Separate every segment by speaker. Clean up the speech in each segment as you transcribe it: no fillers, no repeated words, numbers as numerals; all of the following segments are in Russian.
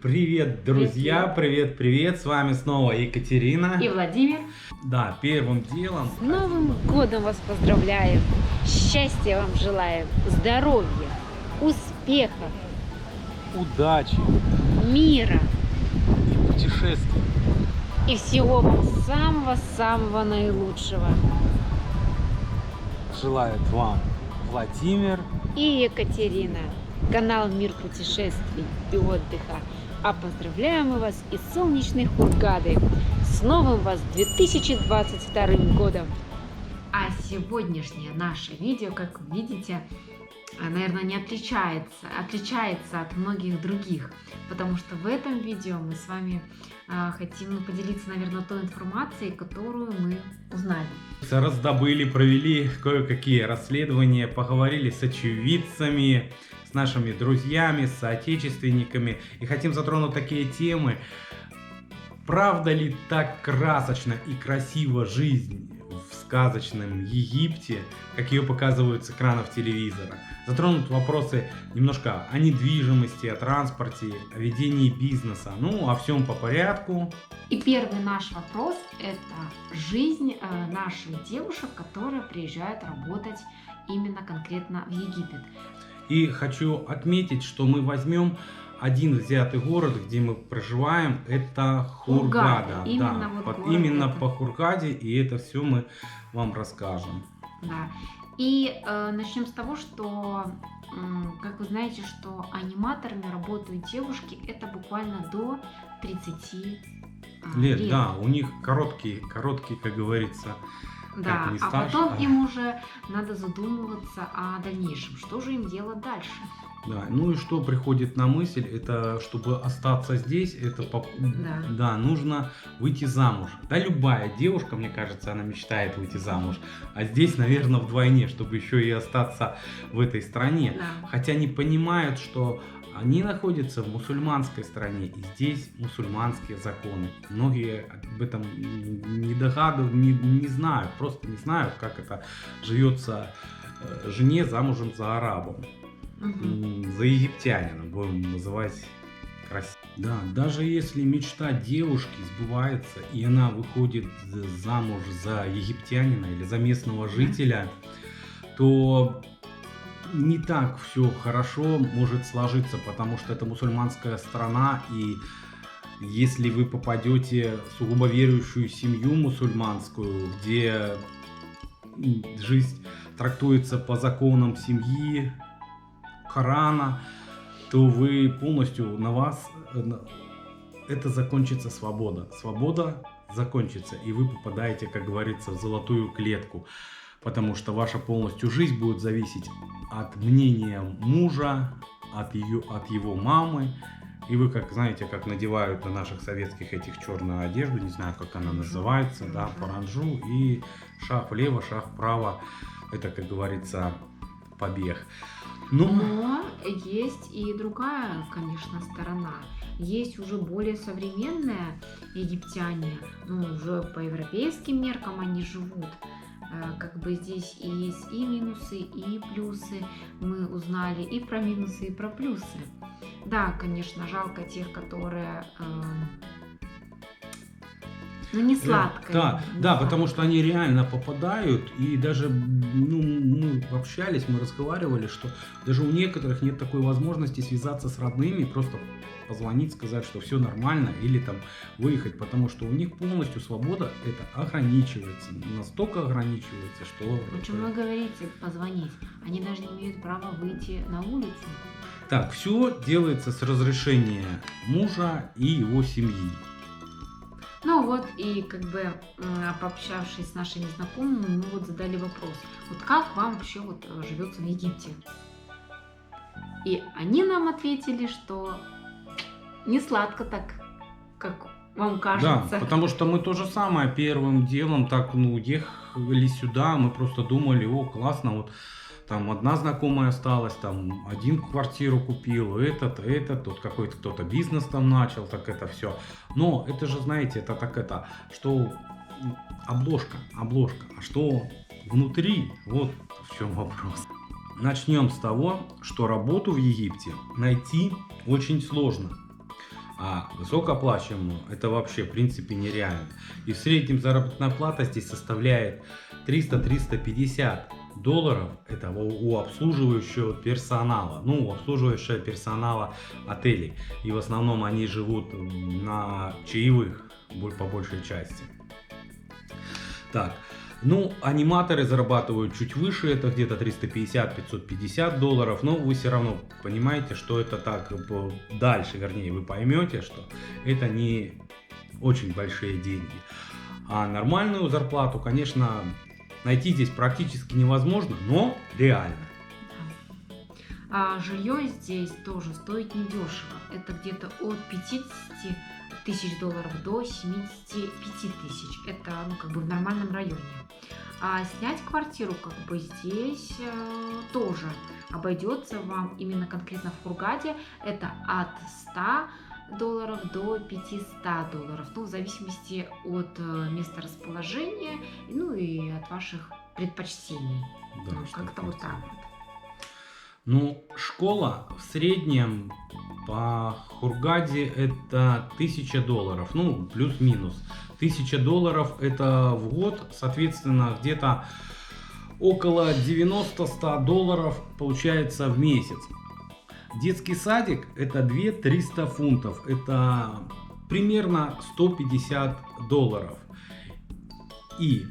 Speaker 1: Привет, друзья! Привет! С вами снова Екатерина
Speaker 2: и Владимир.
Speaker 1: Да, первым делом...
Speaker 2: С Новым годом вас поздравляем! Счастья вам желаем! Здоровья! Успехов!
Speaker 1: Удачи!
Speaker 2: Мира!
Speaker 1: И путешествий!
Speaker 2: И всего вам самого-самого наилучшего!
Speaker 1: Желает вам Владимир
Speaker 2: и Екатерина. Канал «Мир путешествий и отдыха». А поздравляем мы вас из солнечной Хургады. С новым вас 2022 годом! А сегодняшнее наше видео, как вы видите, наверное, не отличается от многих других, потому что в этом видео мы с вами хотим поделиться, наверное, той информацией, которую мы узнали.
Speaker 1: Раздобыли, провели кое-какие расследования, поговорили с очевидцами, с нашими друзьями, с соотечественниками и хотим затронуть такие темы. Правда ли так красочно и красиво жизнь в сказочном Египте, как ее показывают с экранов телевизора? Затронут вопросы немножко о недвижимости, о транспорте, о ведении бизнеса, о всем по порядку.
Speaker 2: И первый наш вопрос – это жизнь наших девушек, которые приезжают работать именно конкретно в Египет.
Speaker 1: И хочу отметить, что мы возьмем один взятый город, где мы проживаем, это Хургада. Именно по Хургаде, и это все мы вам расскажем.
Speaker 2: Да. И начнем с того, что, как вы знаете, что аниматорами работают девушки, это буквально до 30 лет.
Speaker 1: Да, у них короткий, как говорится.
Speaker 2: Да, а потом им уже надо задумываться о дальнейшем, что же им делать дальше.
Speaker 1: Да, и что приходит на мысль, это чтобы остаться здесь, нужно выйти замуж. Да, любая девушка, мне кажется, она мечтает выйти замуж, а здесь, наверное, вдвойне, чтобы еще и остаться в этой стране.
Speaker 2: Да.
Speaker 1: Хотя не понимают, что они находятся в мусульманской стране, и здесь мусульманские законы. Многие об этом не догадываются, не знают, просто не знают, как это живется жене замужем за арабом. За египтянином, будем называть красиво. Да, даже если мечта девушки сбывается, и она выходит замуж за египтянина или за местного жителя, то не так все хорошо может сложиться, потому что это мусульманская страна, и если вы попадете в сугубо верующую семью мусульманскую, где жизнь трактуется по законам семьи, Корана, то вы полностью на вас это закончится свобода. Свобода закончится, и вы попадаете, как говорится, в золотую клетку, потому что ваша полностью жизнь будет зависеть от мнения мужа, от его мамы. И вы, как знаете, как надевают на наших советских этих черную одежду, не знаю, как она называется, да, паранджу, и шаг влево, шаг вправо, это, как говорится, побег.
Speaker 2: Но есть и другая, конечно, сторона. Есть уже более современные египтяне, уже по европейским меркам они живут. Как бы здесь и есть и минусы, и плюсы. Мы узнали и про минусы, и про плюсы. Да, конечно, жалко тех, которые... не сладкое.
Speaker 1: Да, потому что они реально попадают, и даже мы общались, мы разговаривали, что даже у некоторых нет такой возможности связаться с родными, просто позвонить, сказать, что все нормально, или там выехать, потому что у них полностью свобода это ограничивается, настолько ограничивается, что...
Speaker 2: Почему вы говорите позвонить? Они даже не имеют права выйти на улицу.
Speaker 1: Так, все делается с разрешения мужа и его семьи.
Speaker 2: И пообщавшись с нашими знакомыми, мы задали вопрос, как вам вообще живется в Египте? И они нам ответили, что не сладко так, как вам кажется.
Speaker 1: Да, потому что мы то же самое первым делом ехали сюда, мы просто думали, классно, там одна знакомая осталась, там один квартиру купил, этот, тут какой-то кто-то бизнес там начал, так это все. Но это же, знаете, что обложка, а что внутри, вот в чем вопрос. Начнем с того, что работу в Египте найти очень сложно. А высокооплачиваемую это вообще в принципе нереально. И в среднем заработная плата здесь составляет 300-350 долларов. Это у обслуживающего персонала. Ну, у обслуживающего персонала отелей. И в основном они живут на чаевых по большей части. Так. Ну, аниматоры зарабатывают чуть выше, это где-то 350-550 долларов, но вы все равно понимаете, что это так дальше, вернее, вы поймете, что это не очень большие деньги. А нормальную зарплату, конечно, найти здесь практически невозможно, но реально.
Speaker 2: А жилье здесь тоже стоит недешево. Это где-то от 50 тысяч долларов до 75 тысяч. Это как бы в нормальном районе. А снять квартиру как бы здесь тоже обойдется вам именно конкретно в Хургаде. Это от 100 долларов до 500 долларов. Ну, в зависимости от места расположения, ну и от ваших предпочтений.
Speaker 1: Да,
Speaker 2: ну, как-то вот так вот.
Speaker 1: Ну, школа в среднем по Хургаде это 1000 долларов, ну, плюс-минус. 1000 долларов это в год, соответственно, где-то около 90-100 долларов получается в месяц. Детский садик это 200-300 фунтов, это примерно 150 долларов. И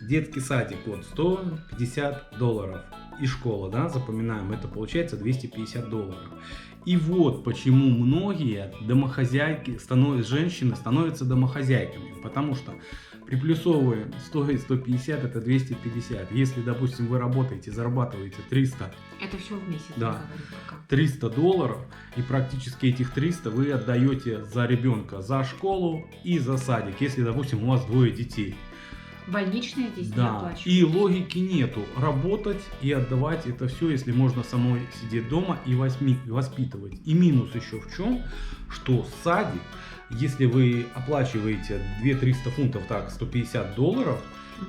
Speaker 1: детский садик вот 150 долларов. И школа, да, запоминаем, это получается 250 долларов. И вот почему многие домохозяйки, женщины становятся домохозяйками, потому что приплюсовываем 100 и 150 это 250. Если, допустим, вы работаете, зарабатываете 300.
Speaker 2: Это все в месяц.
Speaker 1: Да, 300 долларов, и практически этих 300 вы отдаете за ребенка, за школу и за садик, если, допустим, у вас 2 детей.
Speaker 2: Больничные здесь не
Speaker 1: Да,
Speaker 2: оплачивают.
Speaker 1: и логики нету. Работать и отдавать это все, если можно самой сидеть дома и воспитывать. И минус еще в чем, что садик, если вы оплачиваете 200-300 фунтов, так, 150 долларов,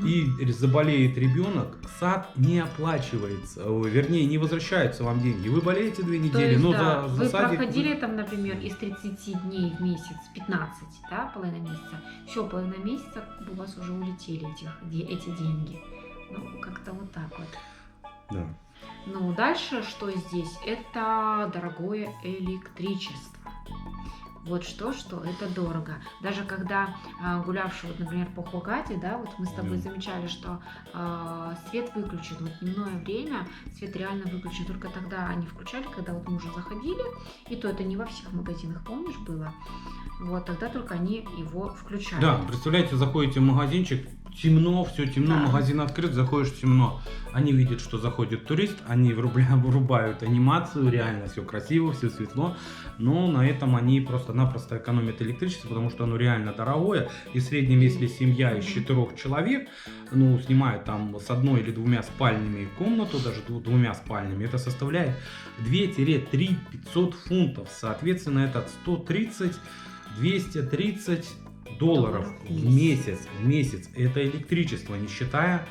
Speaker 1: и заболеет ребенок, сад не оплачивается, вернее, не возвращаются вам деньги. Вы болеете 2 недели,
Speaker 2: есть,
Speaker 1: но
Speaker 2: да,
Speaker 1: за
Speaker 2: вы
Speaker 1: садик...
Speaker 2: проходили там, например, из 30 дней в месяц 15, да, половина месяца. Все, половина месяца у вас уже улетели эти деньги. Ну, как-то вот так вот.
Speaker 1: Да.
Speaker 2: Ну, дальше что здесь? Это дорогое электричество. Вот что это дорого. Даже когда гулявший, вот, например, по Хургаде, да, вот мы с тобой замечали, что свет выключен. Вот дневное время свет реально выключен. Только тогда они включали, когда вот мы уже заходили. И то это не во всех магазинах, помнишь, было? Вот тогда только они его включали.
Speaker 1: Да, представляете, заходите в магазинчик, темно, все темно, да. Магазин открыт, заходишь темно. Они видят, что заходит турист, они врубают анимацию, реально все красиво, все светло. Но на этом они просто-напросто экономят электричество, потому что оно реально дорогое. И в среднем, если семья из 4 человек, ну, снимает там с 1 или 2 спальнями комнату, даже 2 спальнями, это составляет 2-3 500 фунтов. Соответственно, это 130-230 долларов в месяц. Это электричество, не считая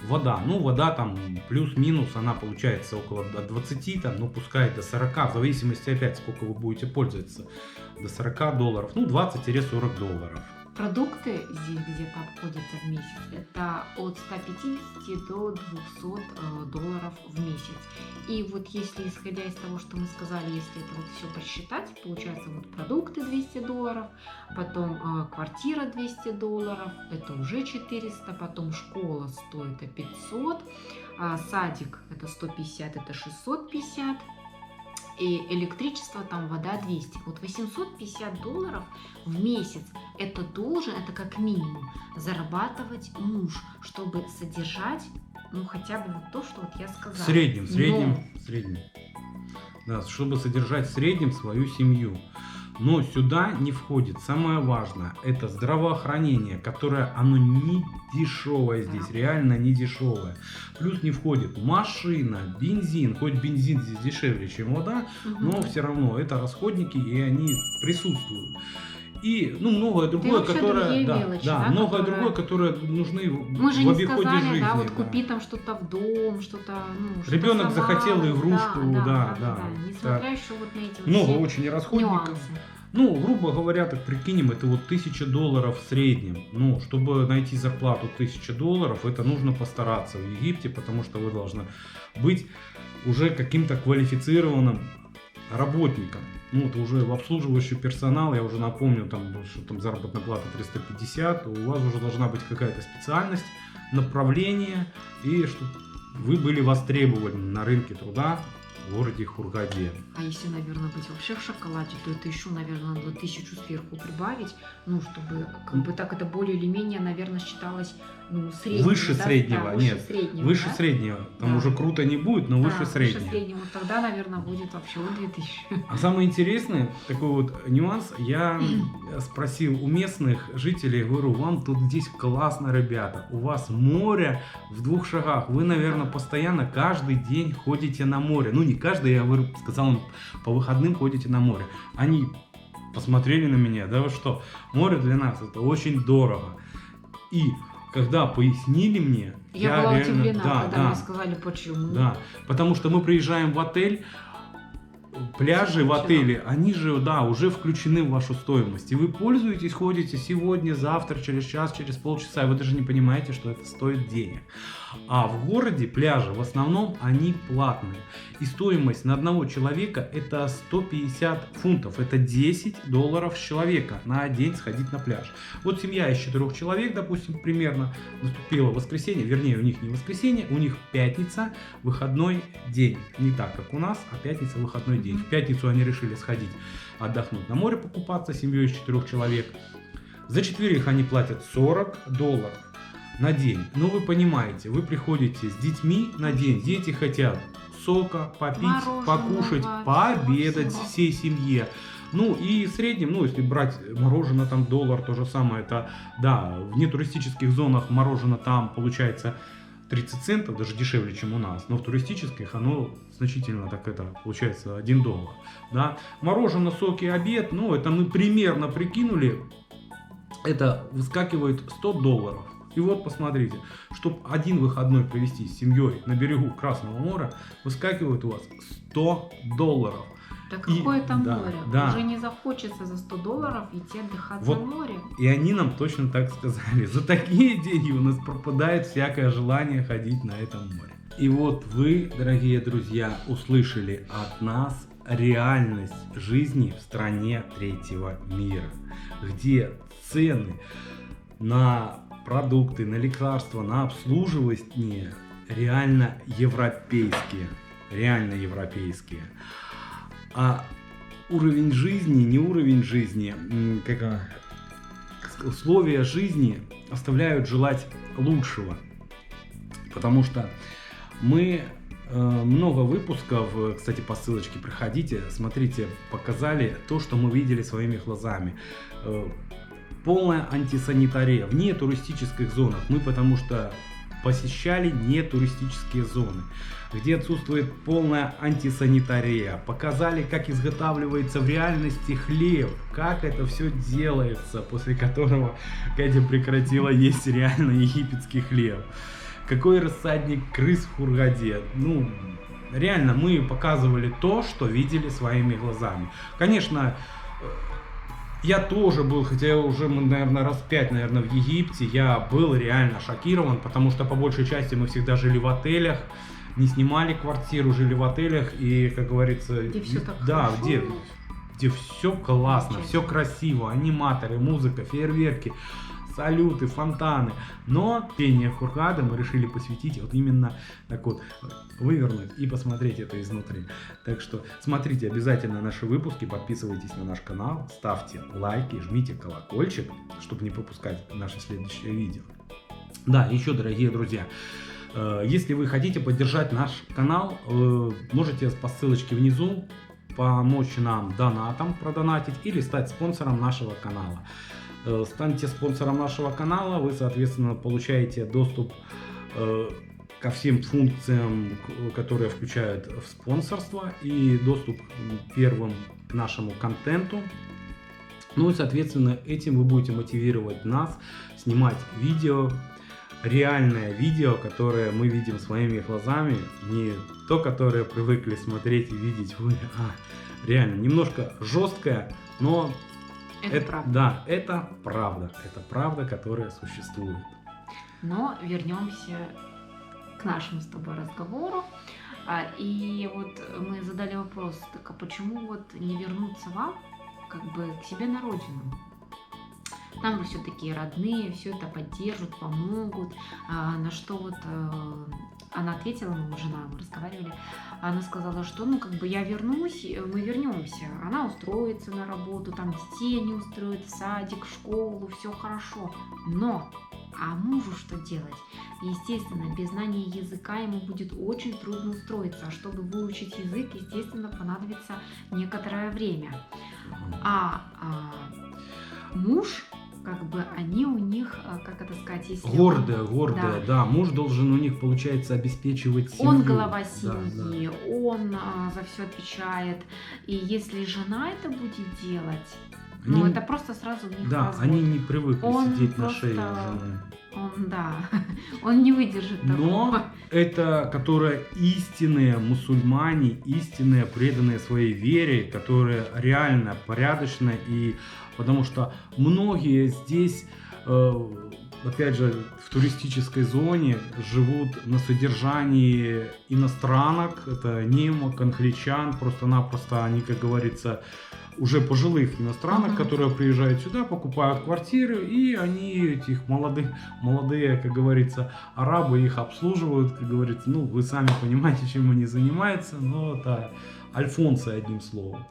Speaker 1: вода. Ну, вода там плюс-минус, она получается около 20, там, ну, пускай до 40, в зависимости опять, сколько вы будете пользоваться, до 40 долларов, ну, 20-40 долларов.
Speaker 2: Продукты здесь где-то обходятся в месяц. Это от 150 до 200 долларов в месяц. И вот если, исходя из того, что мы сказали, если это вот все посчитать, получается вот продукты 200 долларов, потом квартира 200 долларов, это уже 400, потом школа стоит 500, садик это 150, это 650. И электричество, там вода 200. Вот 850 долларов в месяц это как минимум зарабатывать муж, чтобы содержать, ну, хотя бы вот то, что вот я сказала.
Speaker 1: В среднем. Да, чтобы содержать в среднем свою семью. Но сюда не входит, самое важное, это здравоохранение, которое оно не дешевое здесь, реально не дешевое. Плюс не входит машина, бензин, хоть бензин здесь дешевле, чем вода, но все равно это расходники, и они присутствуют. И, ну, многое другое, которое, другое, которое нужны
Speaker 2: мы же
Speaker 1: в
Speaker 2: не
Speaker 1: обиходе
Speaker 2: сказали,
Speaker 1: жизни.
Speaker 2: Да, вот купи там что-то в дом, что-то, ну,
Speaker 1: ребенок
Speaker 2: что-то
Speaker 1: захотел игрушку, да.
Speaker 2: Несмотря еще вот на эти
Speaker 1: много очень расходников.
Speaker 2: нюансы.
Speaker 1: Ну, грубо говоря, так прикинем, это вот $1000 в среднем. Ну, чтобы найти зарплату $1000, это нужно постараться в Египте, потому что вы должны быть уже каким-то квалифицированным работником. Ну, это уже в обслуживающий персонал, я уже напомню, что там заработная плата 350, у вас уже должна быть какая-то специальность, направление, и чтобы вы были востребованы на рынке труда в городе Хургаде.
Speaker 3: А если, наверное, быть вообще в шоколаде, то это еще, наверное, надо 1000 сверху прибавить, ну, чтобы, как бы так это более или менее, наверное, считалось, ну, средним.
Speaker 1: Выше
Speaker 3: да?
Speaker 1: среднего,
Speaker 3: Да,
Speaker 1: нет, выше
Speaker 3: да?
Speaker 1: среднего, там
Speaker 3: Да.
Speaker 1: уже круто не будет, но выше
Speaker 3: Да,
Speaker 1: среднего.
Speaker 3: Выше среднего, тогда, наверное, будет вообще вот 2000.
Speaker 1: А самый интересный такой вот нюанс, я спросил у местных жителей, говорю, вам тут здесь классно, ребята, у вас море в 2 шагах, вы, наверное, постоянно каждый день ходите на море, ну не каждый, я говорю, сказал им, по выходным ходите на море. Они посмотрели на меня, да вы что, море для нас это очень дорого. И когда пояснили мне,
Speaker 3: Я была
Speaker 1: реально,
Speaker 3: удивлена, когда
Speaker 1: да,
Speaker 3: мне сказали, почему.
Speaker 1: да, потому что мы приезжаем в отель, пляжи в отеле, они же, да, уже включены в вашу стоимость. И вы пользуетесь, ходите сегодня, завтра, через час, через полчаса, и вы даже не понимаете, что это стоит денег. А в городе пляжи в основном они платные. И стоимость на одного человека это 150 фунтов. Это $10 с человека на день сходить на пляж. Вот семья из 4 человек, допустим, примерно, наступило воскресенье, вернее, у них не воскресенье, у них пятница, выходной день. Не так, как у нас, а пятница, выходной день. В пятницу они решили сходить отдохнуть на море, покупаться с семьей из 4 человек. За 4 они платят $40 на день. Ну, вы понимаете, вы приходите с детьми на день, дети хотят сока, попить,
Speaker 3: Мороженого,
Speaker 1: покушать, пообедать
Speaker 3: всего.
Speaker 1: всей семье. Ну и в среднем, ну если брать мороженое, там $1, то же самое, это, да, в нетуристических зонах мороженое там получается 30 центов, даже дешевле, чем у нас, но в туристических оно значительно так это получается $1, да. Мороженое, соки, обед, ну это мы примерно прикинули, это выскакивает $100. И вот посмотрите, чтобы один выходной провести с семьей на берегу Красного моря, выскакивает у вас $100.
Speaker 3: Да
Speaker 1: И-
Speaker 3: какое там
Speaker 1: да,
Speaker 3: море?
Speaker 1: да.
Speaker 3: Уже не захочется за $100 идти отдыхать
Speaker 1: Вот.
Speaker 3: на море.
Speaker 1: И они нам точно так сказали. За такие деньги у нас пропадает всякое желание ходить на этом море. И вот вы, дорогие друзья, услышали от нас реальность жизни в стране третьего мира, где цены на продукты, на лекарства, на обслуживание реально европейские. Реально европейские. А уровень жизни, не уровень жизни, условия жизни оставляют желать лучшего. Потому что мы много выпусков, кстати, по ссылочке проходите, смотрите, показали то, что мы видели своими глазами. Полная антисанитария в нетуристических зонах. Мы потому что посещали нетуристические зоны, где отсутствует полная антисанитария. Показали, как изготавливается в реальности хлеб, как это все делается, после которого Катя прекратила есть реально египетский хлеб. Какой рассадник крыс в Хургаде. Ну, реально, мы показывали то, что видели своими глазами. Конечно, я тоже был, хотя я уже, наверное, раз 5, наверное, в Египте, я был реально шокирован, потому что по большей части мы всегда жили в отелях, не снимали квартиру, жили в отелях, и, как говорится,
Speaker 3: Где всё так
Speaker 1: да,
Speaker 3: хорошо.
Speaker 1: где все классно, все
Speaker 3: Замечательно.
Speaker 1: красиво, аниматоры, музыка, фейерверки, салюты, фонтаны. Но пение Хургады мы решили посвятить вот именно так вот вывернуть и посмотреть это изнутри. Так что смотрите обязательно наши выпуски, подписывайтесь на наш канал, ставьте лайки, жмите колокольчик, чтобы не пропускать наши следующие видео. Да, еще, дорогие друзья, если вы хотите поддержать наш канал, можете по ссылочке внизу помочь нам донатом продонатить или стать спонсором нашего канала. Станьте спонсором нашего канала, вы, соответственно, получаете доступ ко всем функциям, которые включают в спонсорство, и доступ первым к нашему контенту. Ну и, соответственно, этим вы будете мотивировать нас снимать видео, реальное видео, которое мы видим своими глазами, не то, которое привыкли смотреть и видеть вы, а реально немножко жесткое, Но
Speaker 3: Это правда.
Speaker 1: да, это правда, которая существует.
Speaker 3: Но вернемся к нашему с тобой разговору. И вот мы задали вопрос, так а почему вот не вернуться вам, как бы к себе на родину? Там вы все такие родные, все это поддержат, помогут. На что вот она ответила, мы жена, мы разговаривали, она сказала, что ну как бы я вернусь, мы вернемся. Она устроится на работу, там детей не устроит, в садик, в школу, все хорошо. Но а мужу что делать? Естественно, без знания языка ему будет очень трудно устроиться. А чтобы выучить язык, естественно, понадобится некоторое время. Муж, как бы они у них, как это сказать, если
Speaker 1: Гордая, да. Муж должен у них, получается, обеспечивать семью.
Speaker 3: он глава семьи,
Speaker 1: Да.
Speaker 3: он за все отвечает. И если жена это будет делать,
Speaker 1: Они-
Speaker 3: ну это просто сразу у них
Speaker 1: Да,
Speaker 3: развод.
Speaker 1: они не привыкли
Speaker 3: Он
Speaker 1: сидеть на
Speaker 3: просто-
Speaker 1: шее у жены.
Speaker 3: Он не выдержит
Speaker 1: Но
Speaker 3: такого.
Speaker 1: это, которые истинные мусульмане, истинные преданные своей вере, которые реально порядочные. И потому что многие здесь, опять же, в туристической зоне живут на содержании иностранок, это немок, англичан, просто-напросто они, как говорится, уже пожилых иностранок,
Speaker 3: Мгм.
Speaker 1: которые приезжают сюда, покупают квартиры, и они этих молодые, как говорится, арабы их обслуживают, как говорится, ну, вы сами понимаете, чем они занимаются, но это альфонсы, одним словом.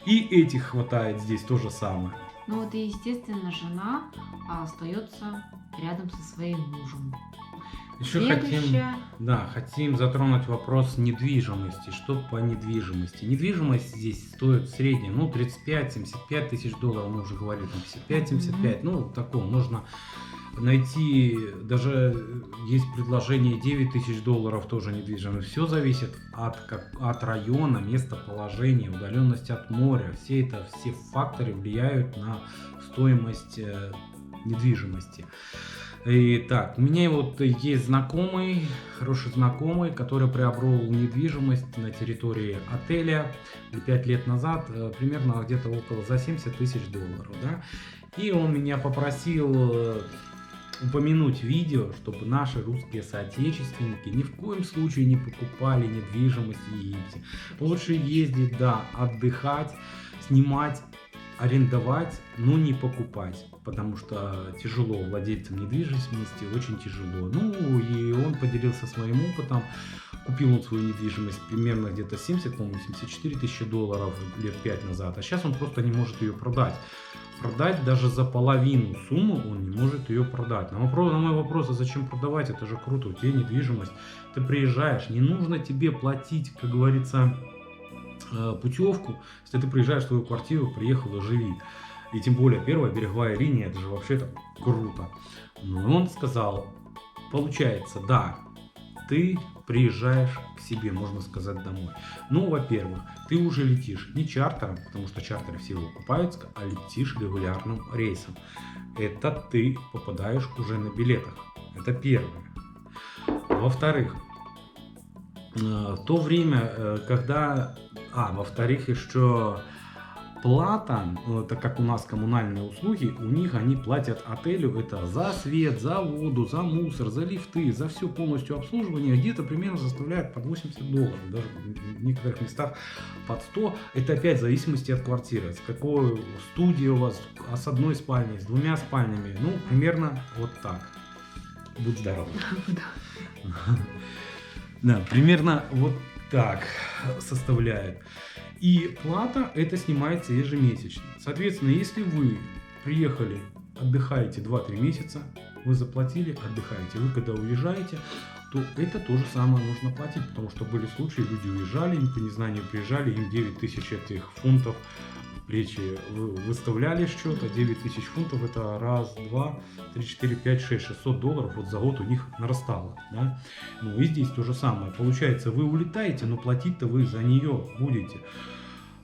Speaker 1: И этих хватает здесь то же самое.
Speaker 3: Ну вот и естественно жена остается рядом со своим мужем.
Speaker 1: Еще
Speaker 3: Следующее.
Speaker 1: хотим затронуть вопрос недвижимости. Что по недвижимости? Недвижимость здесь стоит в среднем, 35-75 тысяч долларов, мы уже говорили, там 55-75, такое можно найти, даже есть предложение 9 тысяч долларов тоже недвижимость. Все зависит от района, местоположения, удаленности от моря. Все факторы влияют на стоимость недвижимости. Итак, у меня вот есть хороший знакомый, который приобрел недвижимость на территории отеля 5 лет назад, примерно где-то за 70 тысяч долларов. Да? И он меня попросил упомянуть видео, чтобы наши русские соотечественники ни в коем случае не покупали недвижимость в Египте. Лучше ездить, отдыхать, снимать, арендовать, но не покупать, потому что тяжело владельцам недвижимости, очень тяжело. И он поделился своим опытом. Купил он свою недвижимость примерно где-то 74 тысячи долларов лет 5 назад, а сейчас он просто не может ее продать. Продать даже за половину суммы он не может ее продать. На мой вопрос, а зачем продавать, это же круто, у тебя недвижимость, ты приезжаешь, не нужно тебе платить, как говорится, путевку, если ты приезжаешь в свою квартиру, приехал и живи. И тем более первая береговая линия, это же вообще-то круто. Но он сказал, получается, ты приезжаешь к себе, можно сказать, домой. Во-первых, ты уже летишь не чартером, потому что чартеры все окупаются, а летишь регулярным рейсом. Это ты попадаешь уже на билетах. Это первое. Во-вторых, в то время, когда... во-вторых, еще плата, так как у нас коммунальные услуги, у них они платят отелю это за свет, за воду, за мусор, за лифты, за все полностью обслуживание, где-то примерно составляет под 80 долларов, даже в некоторых местах под 100. Это опять в зависимости от квартиры, с какой студии у вас, с одной спальней, с двумя спальнями, примерно вот так. Будь здоров. Да, примерно вот так составляет. И плата это снимается ежемесячно. Соответственно, если вы приехали, отдыхаете 2-3 месяца, вы заплатили, отдыхаете. Вы когда уезжаете, то это то же самое нужно платить, потому что были случаи, люди уезжали, по незнанию приезжали, им 9 тысяч этих фунтов в плечи выставляли счет, а 9 тысяч фунтов это раз, два, 3, 4, 5, 6, 600 долларов вот за год у них нарастало. Да? И здесь то же самое. Получается, вы улетаете, но платить-то вы за нее будете.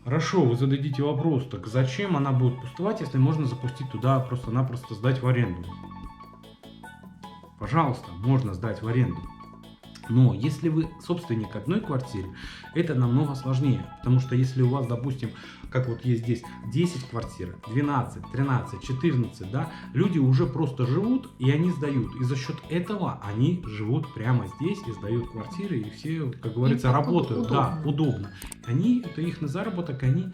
Speaker 1: Хорошо, вы зададите вопрос, так зачем она будет пустовать, если можно запустить туда, просто-напросто сдать в аренду? Пожалуйста, можно сдать в аренду. Но если вы собственник одной квартиры, это намного сложнее, потому что если у вас, допустим, как вот есть здесь 10 квартир, 12, 13, 14, да, люди уже просто живут и они сдают. И за счет этого они живут прямо здесь и сдают квартиры, и все, как говорится, работают.
Speaker 3: Удобно.
Speaker 1: Да, удобно. Они, это их заработок, они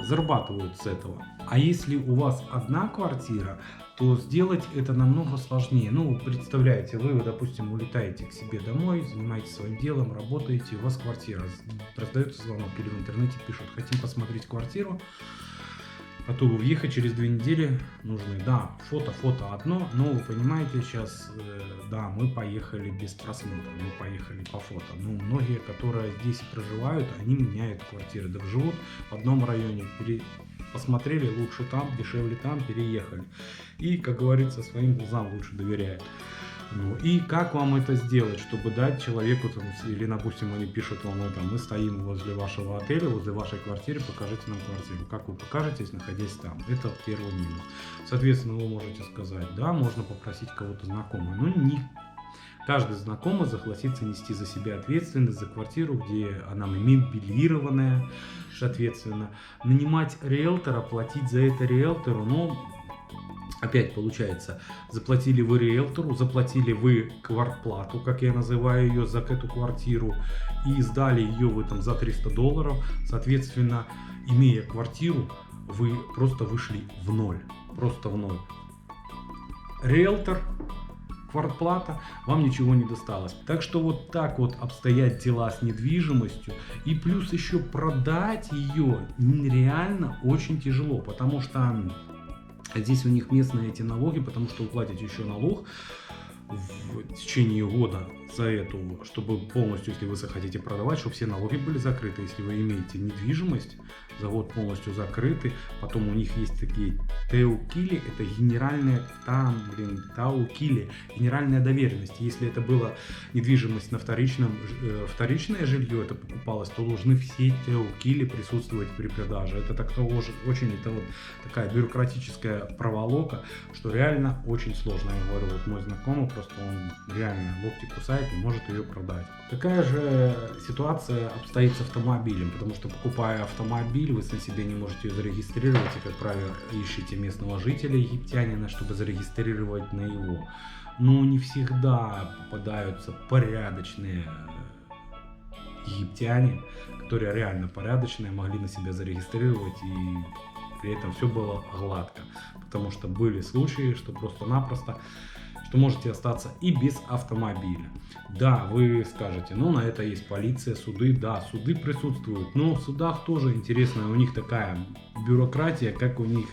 Speaker 1: зарабатывают с этого. А если у вас одна квартира, то сделать это намного сложнее. Ну, представляете, вы, допустим, улетаете к себе домой, занимаетесь своим делом, работаете, у вас квартира, раздается звонок или в интернете пишут, хотим посмотреть квартиру, готовы въехать через 2 недели, нужны, да, фото одно, но вы понимаете, сейчас, да, мы поехали без просмотра, мы поехали по фото. Ну, многие, которые здесь проживают, они меняют квартиры, да, живут в одном районе, посмотрели, лучше там, дешевле там, переехали. И, как говорится, своим глазам лучше доверяют. Ну, и как вам это сделать, чтобы дать человеку, там, или, допустим, они пишут вам, мы стоим возле вашего отеля, возле вашей квартиры, покажите нам квартиру. Как вы покажетесь, находясь там? Это первый минус. Соответственно, вы можете сказать, да, можно попросить кого-то знакомого, но не каждый знакомый согласится нести за себя ответственность за квартиру, где она мебелированная, соответственно. Нанимать риэлтора, платить за это риэлтору, ну, опять получается, заплатили вы риэлтору, заплатили вы квартплату, как я называю ее, за эту квартиру, и сдали ее вы там за $300, соответственно, имея квартиру, вы просто вышли в ноль, просто в ноль. Риэлтор, квартплата, вам ничего не досталось. Так что вот так вот обстоят дела с недвижимостью. И плюс еще продать ее реально очень тяжело, потому что здесь у них местные эти налоги, потому что вы платите еще налог в течение года за эту, чтобы полностью, если вы захотите продавать, чтобы все налоги были закрыты. Если вы имеете недвижимость, за год полностью закрыты. Потом у них есть такие теукили, это генеральная, таукили, генеральная доверенность. Если это была недвижимость на вторичное жилье, это покупалось, то должны все теукили присутствовать при продаже. Это так очень, это вот такая бюрократическая проволока, что реально очень сложно. Я говорю, вот мой знакомый, просто он реально локти кусает и может ее продать. Такая же ситуация обстоит с автомобилем, потому что, покупая автомобиль, вы сам себе не можете ее зарегистрировать, и, как правило, ищете местного жителя, египтянина, чтобы зарегистрировать на его. Но не всегда попадаются порядочные египтяне, которые реально порядочные, могли на себя зарегистрировать, и при этом все было гладко. Потому что были случаи, что просто-напросто что можете остаться и без автомобиля. Да, вы скажете, ну на это есть полиция, суды, да, суды присутствуют, но в судах тоже интересно, у них такая бюрократия, как у них,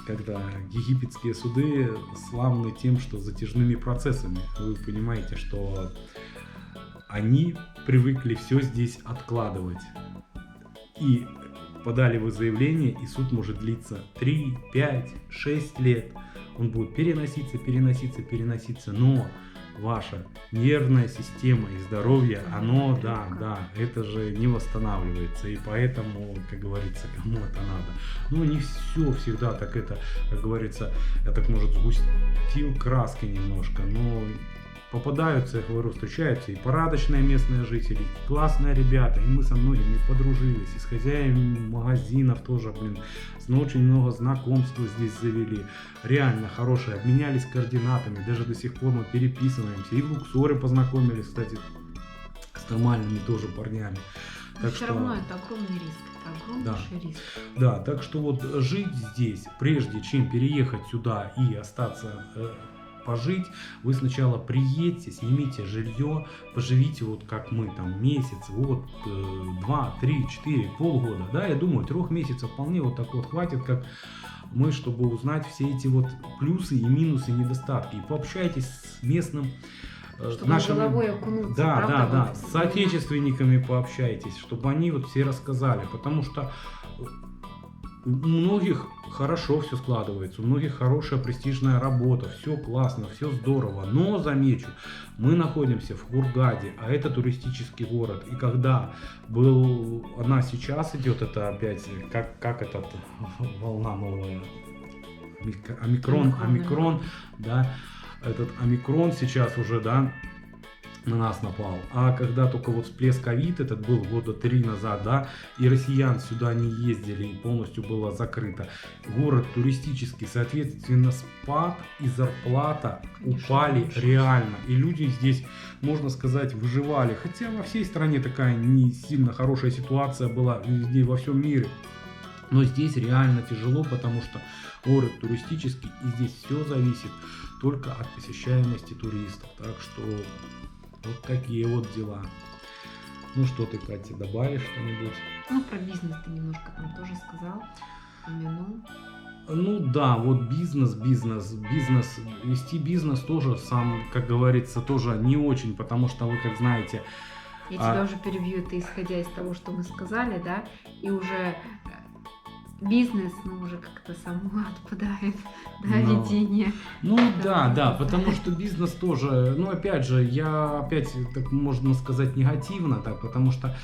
Speaker 1: когда египетские суды славны тем, что затяжными процессами. Вы понимаете, что они привыкли все здесь откладывать. И подали вы заявление, и суд может длиться 3, 5, 6 лет. Он будет переноситься, но ваша нервная система и здоровье, оно, да, это же не восстанавливается, и поэтому, как говорится, кому это надо. Ну, не все всегда так это, как говорится, я так, может, сгустил краски немножко, но попадаются, я говорю, встречаются и порядочные местные жители, и классные ребята, и мы со многими подружились, и с хозяевами магазинов тоже, очень много знакомств здесь завели, реально хорошие, обменялись координатами, даже до сих пор мы переписываемся, и в Луксоре познакомились, кстати, с нормальными тоже парнями.
Speaker 3: Так все равно это огромный риск, это огромнейший риск.
Speaker 1: Да, так что вот жить здесь, прежде чем переехать сюда и остаться пожить, вы сначала приедьте, снимите жилье, поживите вот как мы, там месяц, год, 2, 3, 4, полгода, да, я думаю, 3 месяцев вполне вот так вот хватит, как мы, чтобы узнать все эти вот плюсы и минусы, недостатки, и пообщайтесь с местным,
Speaker 3: чтобы нашими головой окунуться,
Speaker 1: да, с соотечественниками пообщайтесь, чтобы они вот все рассказали, потому что у многих хорошо все складывается, у многих хорошая престижная работа, все классно, все здорово, но замечу, мы находимся в Хургаде, а это туристический город, и когда она сейчас идет, это опять, как этот волна новая, омикрон, да, этот омикрон сейчас уже, да, на нас напал. А когда только вот всплеск ковид, этот был года 3 назад, да, и россиян сюда не ездили, и полностью было закрыто. Город туристический, соответственно, спад и зарплата упали реально. И люди здесь, можно сказать, выживали. Хотя во всей стране такая не сильно хорошая ситуация была, везде, во всем мире. Но здесь реально тяжело, потому что город туристический, и здесь все зависит только от посещаемости туристов. Так что вот такие вот дела. Ну что ты, Катя, добавишь что-нибудь?
Speaker 3: Ну, про бизнес ты немножко там тоже сказал, упомянул.
Speaker 1: Ну да, вот бизнес, вести бизнес тоже сам, как говорится, тоже не очень, потому что вы, как знаете...
Speaker 3: Я тебя уже перебью, это исходя из того, что мы сказали, да, и уже бизнес, ну, уже как-то само отпадает, да, ведение.
Speaker 1: Ну да, потому что бизнес тоже, ну опять же, я опять, так можно сказать, негативно, так, потому что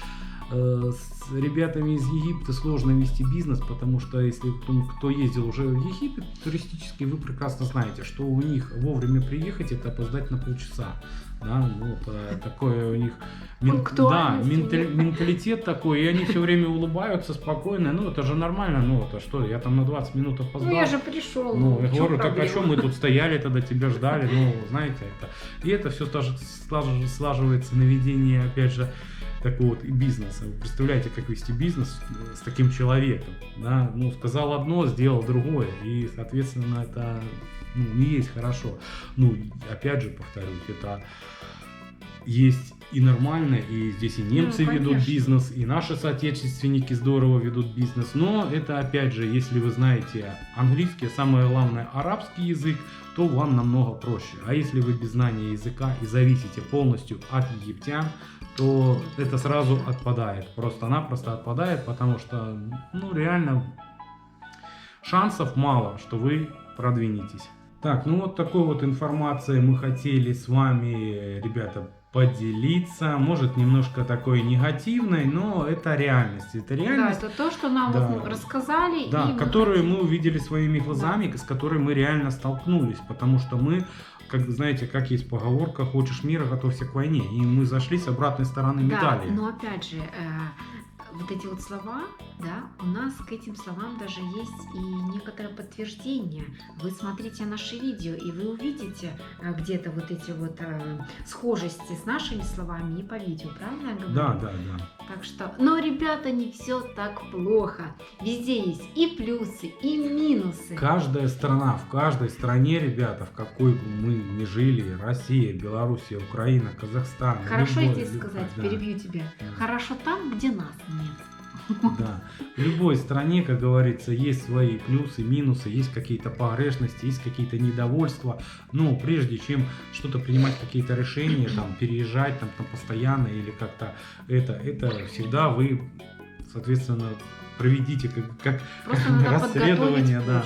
Speaker 1: с ребятами из Египта сложно вести бизнес, потому что если кто ездил уже в Египет туристически, вы прекрасно знаете, что у них вовремя приехать — это опоздать на полчаса. Да, вот такое у них менталитет такой, и они все время улыбаются спокойно. Ну это же нормально, ну это что, я там на 20 минут опоздал.
Speaker 3: Ну я же пришел.
Speaker 1: Ну я говорю, так а что мы тут стояли тогда, тебя ждали, ну знаете это. И это все слаживается на ведение, опять же, такого вот бизнеса. Вы представляете, как вести бизнес с таким человеком, да? Ну сказал одно, сделал другое, и соответственно это не есть хорошо. Ну опять же повторюсь, это есть и нормально, и здесь и немцы ведут бизнес, и наши соотечественники здорово ведут бизнес, но это опять же, если вы знаете английский, самое главное арабский язык, то вам намного проще. А если вы без знания языка и зависите полностью от египтян, то это сразу отпадает, просто-напросто отпадает, потому что, ну реально, шансов мало, что вы продвинетесь. Так, ну вот такой вот информацией мы хотели с вами, ребята, поделиться. Может, немножко такой негативной, но это реальность. Это реальность.
Speaker 3: Да, это то, что нам вот рассказали.
Speaker 1: Да,
Speaker 3: и
Speaker 1: которую мы увидели своими глазами, с которой мы реально столкнулись. Потому что мы, как вы знаете, как есть поговорка, хочешь мира, готовься к войне. И мы зашли с обратной стороны медали.
Speaker 3: Да, но опять же, вот эти вот слова, да, у нас к этим словам даже есть и некоторое подтверждение. Вы смотрите наши видео, и вы увидите где-то вот эти вот схожести с нашими словами и по видео, правильно я говорю?
Speaker 1: Да.
Speaker 3: Так что, но, ребята, не все так плохо. Везде есть и плюсы, и минусы.
Speaker 1: Каждая страна, в каждой стране, ребята, в какой бы мы ни жили, Россия, Белоруссия, Украина, Казахстан.
Speaker 3: Хорошо, я тебе сказать, перебью тебя. Хорошо там, где нас нет.
Speaker 1: Да. В любой стране, как говорится, есть свои плюсы, минусы, есть какие-то погрешности, есть какие-то недовольства. Но прежде чем что-то принимать, какие-то решения, там, переезжать там постоянно или как-то это всегда вы, соответственно, проведите как расследование. Да.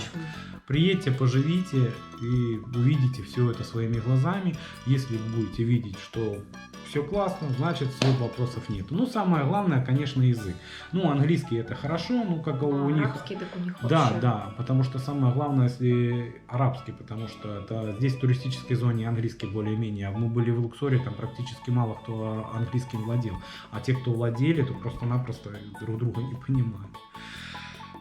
Speaker 1: Приедьте, поживите и увидите все это своими глазами. Если вы будете видеть, что все классно, значит, вопросов нет. Ну, самое главное, конечно, язык. Ну, английский это хорошо, ну, как у них...
Speaker 3: Арабский так у них вообще.
Speaker 1: Да, потому что самое главное, если арабский, потому что это здесь в туристической зоне английский более-менее. Мы были в Луксоре, там практически мало кто английским владел. А те, кто владели, то просто-напросто друг друга не понимают.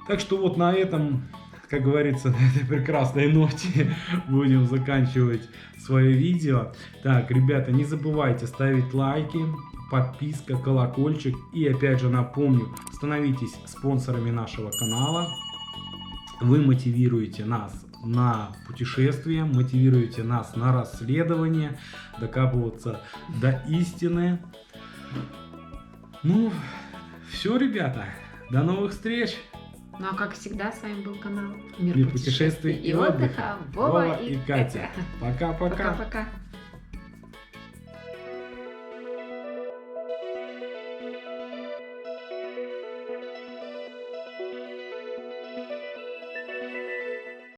Speaker 1: Так что вот на этом, как говорится, на этой прекрасной ноте будем заканчивать свое видео. Так, ребята, не забывайте ставить лайки, подписка, колокольчик. И опять же напомню, становитесь спонсорами нашего канала. Вы мотивируете нас на путешествия, мотивируете нас на расследование, докапываться до истины. Ну, все, ребята, до новых встреч!
Speaker 3: Ну а как всегда, с вами был канал Мир
Speaker 1: путешествий и отдыха.
Speaker 3: Вова и
Speaker 1: Катя. Пока-пока.
Speaker 3: Пока-пока.